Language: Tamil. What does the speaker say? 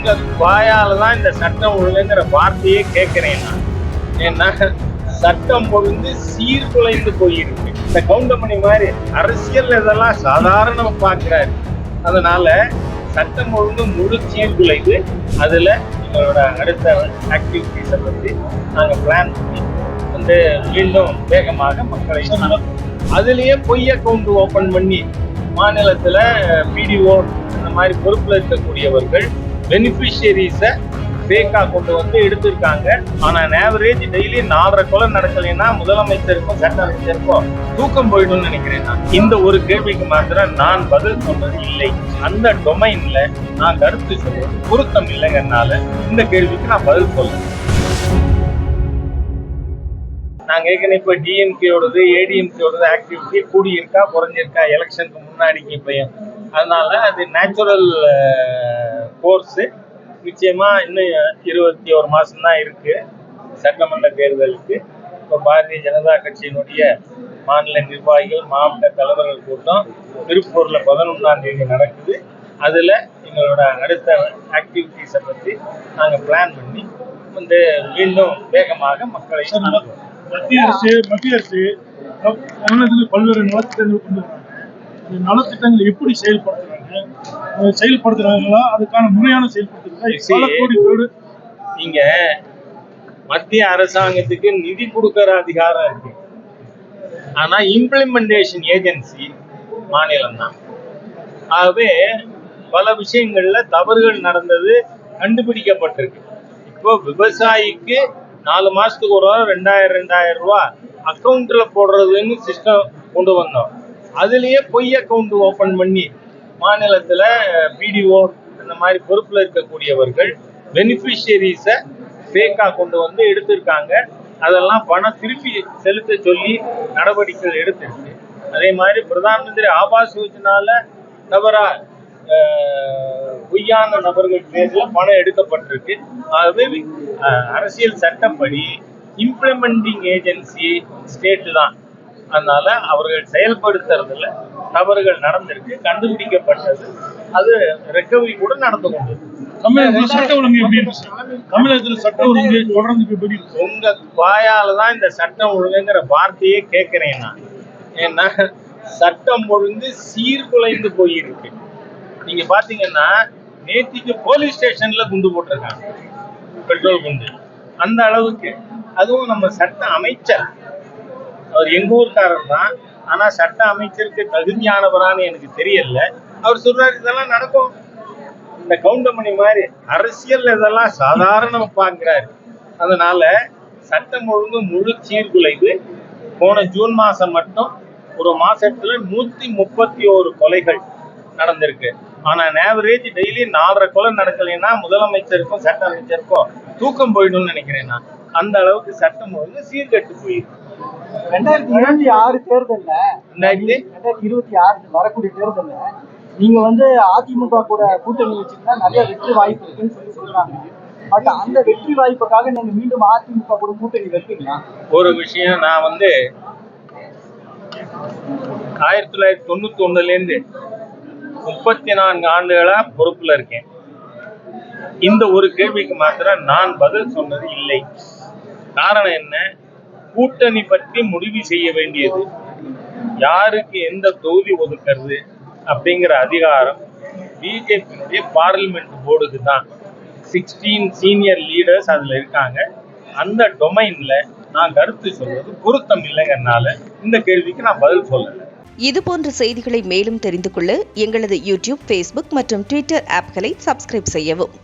உங்க வாயால தான் இந்த சட்டம் ஒழுங்குங்கிற வார்த்தையே கேட்கிறேன் நான். ஏன்னா சட்டம் ஒழுங்கு சீர்குலைந்து போயிருக்கு. இந்த கவுண்டமணி மாதிரி அரசியல் இதெல்லாம் சாதாரண பார்க்கிறாரு. அதனால சட்டம் ஒழுங்கு முழு சீர்குலைது. அதுல எங்களோட அடுத்த ஆக்டிவிட்டிஸை பற்றி நாங்கள் பிளான் பண்ணி வந்து மீண்டும் வேகமாக மக்களை அதுலேயே பொய் அக்கௌண்ட் ஓப்பன் பண்ணி மாநிலத்தில் பிடிஓ இந்த மாதிரி பொறுப்பில் இருக்கக்கூடியவர்கள் பெனிஃபிஷியரிஸை ஃபேக்காக கொண்டு வந்து எடுத்திருக்காங்க. ஆனால் ஆவரேஜ் டெய்லி 4.5 கொலை நடக்கலைன்னா முதலமைச்சருக்கும் சட்ட அமைச்சருக்கும் தூக்கம் போயிடும்னு நினைக்கிறேன். நான் இந்த ஒரு கேள்விக்கு மாத்திரம் நான் பதில் சொன்னது இல்லை. அந்த டொமைன்ல நான் கருத்து சொல்வது பொருத்தம் இல்லைங்கிறதுனால இந்த கேள்விக்கு நான் பதில் சொல்றேன். நாங்கள் ஏற்கனவே இப்போ டிஎம்கேயோடது ஏடிஎம்கேயோடது ஆக்டிவிட்டி கூடியிருக்கா குறைஞ்சிருக்கா எலெக்ஷனுக்கு முன்னாடிக்கு இப்பயும். அதனால அது நேச்சுரல் கோர்ஸு. நிச்சயமா இன்னும் 21 மாதம் தான் இருக்கு சட்டமன்ற தேர்தலுக்கு. இப்போ பாரதிய ஜனதா கட்சியினுடைய மாநில நிர்வாகிகள் மாவட்ட தலைவர்கள் கூட்டம் திருப்பூர்ல 11ஆம் தேதி நடக்குது. அதுல எங்களோட அடுத்த ஆக்டிவிட்டிஸை பற்றி நாங்கள் பிளான் பண்ணி வந்து மீண்டும் வேகமாக மக்களை மத்திய அரசு பல்வேறு நலத்திட்டங்கள் கொண்டு வராங்க. இந்த நலத்திட்டங்கள் எப்படி செயல்படுத்துறாங்களா அதுக்கான முறையான செயல்படுத்துறது. நீங்க மத்திய அரசாங்கத்துக்கு நிதி கொடுக்கிற அதிகாரம் இருக்கு, ஆனா இம்ப்ளிமெண்டேஷன் ஏஜென்சி மாநிலம் தான். ஆகவே பல விஷயங்கள்ல தவறுகள் நடந்தது கண்டுபிடிக்கப்பட்டிருக்கு. இப்போ விவசாயிக்கு 4 மாசத்துக்கு ஒரு 2000 ரூபாய் அக்கௌண்ட்ல போடுறதுன்னு சிஸ்டம் கொண்டு வந்தோம். அதுலயே பொய் அக்கௌண்ட் ஓபன் பண்ணி மாநிலத்துல பிடிஓ இந்த மாதிரி பொறுப்புல இருக்கக்கூடியவர்கள் பெனிஃபிஷியரிஸை ஃபேக்கா கொண்டு வந்து எடுத்திருக்காங்க. அதெல்லாம் பணம் திருப்பி செலுத்த சொல்லி நடவடிக்கைகள் எடுத்திருக்கு. அதே மாதிரி பிரதான் மந்திரி ஆவாஸ் யோஜனால தவறா பொய்யான நபர்கள் பேர்ல பணம் எடுக்கப்பட்டிருக்கு. ஆகவே அரசியல் சட்டப்படி இம்ப்ளிமெண்டிங் ஏஜென்சி ஸ்டேட் தான். அதனால அவர்கள் செயல்படுத்துறதுல தவறுகள் நடந்திருக்கு, கண்டுபிடிக்கப்பட்டது. அது ரெக்கவரி கூட நடந்து கொண்டது. தமிழகத்தில் சட்ட ஒழுங்கு தொடர்ந்து உங்க வாயால தான் இந்த சட்டம் ஒழுங்குங்கிற வார்த்தையே கேட்கிறேன் நான். ஏன்னா சட்டம் ஒழுங்கு சீர்குலைந்து போயிருக்கு. நீங்க பாத்தீங்கன்னா நேத்திக்கு போலீஸ் ஸ்டேஷன்ல குண்டு போட்டிருக்காங்க, பெட்ரோல் குண்டு. அந்த அளவுக்கு அதுவும் நம்ம சட்ட அமைச்சர், அவர் எங்க ஊர்க்காரர் தான், ஆனா சட்ட அமைச்சருக்கு தகுதியானவரான்னு எனக்கு தெரியல. அவர் சொல்றாரு இதெல்லாம் நடக்கும். இந்த கவுண்டமணி மாதிரி அரசியல் இதெல்லாம் சாதாரண பார்க்கிறாரு. அதனால சட்டம் ஒழுங்கு முழு சீர்குலைவு. போன ஜூன் மாசம் மட்டும் ஒரு மாசத்துல 131 கொலைகள் நடந்திருக்கு. ஆனா ஆவரேஜ் டெய்லி 4.5 கொலை நடக்கலைன்னா முதலமைச்சருக்கும் சட்ட அமைச்சருக்கும் தூக்கம் போயிடும்னு நினைக்கிறேன் நான். அந்த அளவுக்கு சட்டம் ஒழுங்கு சீர்கட்டு போயிருக்கு. 2026 தேர்தல்ல 2026 வரக்கூடிய தேர்தல்ல நீங்க வந்து அதிமுக கூட கூட்டணி வச்சுக்கிட்டா நிறைய வெற்றி வாய்ப்பு இருக்குன்னு சொல்றாங்க. பட் அந்த வெற்றி வாய்ப்புக்காக நீங்க மீண்டும் அதிமுக கூட கூட்டணி வைப்பீங்களா? ஒரு விஷயம், நான் வந்து 1991 34 ஆண்டுகளா பொறுப்புல இருக்கேன். இந்த ஒரு கேள்விக்கு மாத்திரம் நான் பதில் சொன்னது இல்லை. காரணம் என்ன? கூட்டணி பற்றி முடிவு செய்ய வேண்டியது யாருக்கு எந்த தொகுதி ஒதுக்கிறது அப்படிங்கிற அதிகாரம் பிஜேபியுடைய பார்லிமெண்ட் போர்டுக்கு தான். 16 சீனியர் லீடர்ஸ் அதுல இருக்காங்க. அந்த டொமைன்ல நான் கருத்து சொல்றது பொருத்தம் இல்லைங்கிறதுனால இந்த கேள்விக்கு நான் பதில் சொல்லல. இதுபோன்ற செய்திகளை மேலும் தெரிந்து கொள்ள எங்களது யூடியூப், ஃபேஸ்புக் மற்றும் ட்விட்டர் ஆப்களை சப்ஸ்கிரைப் செய்யவும்.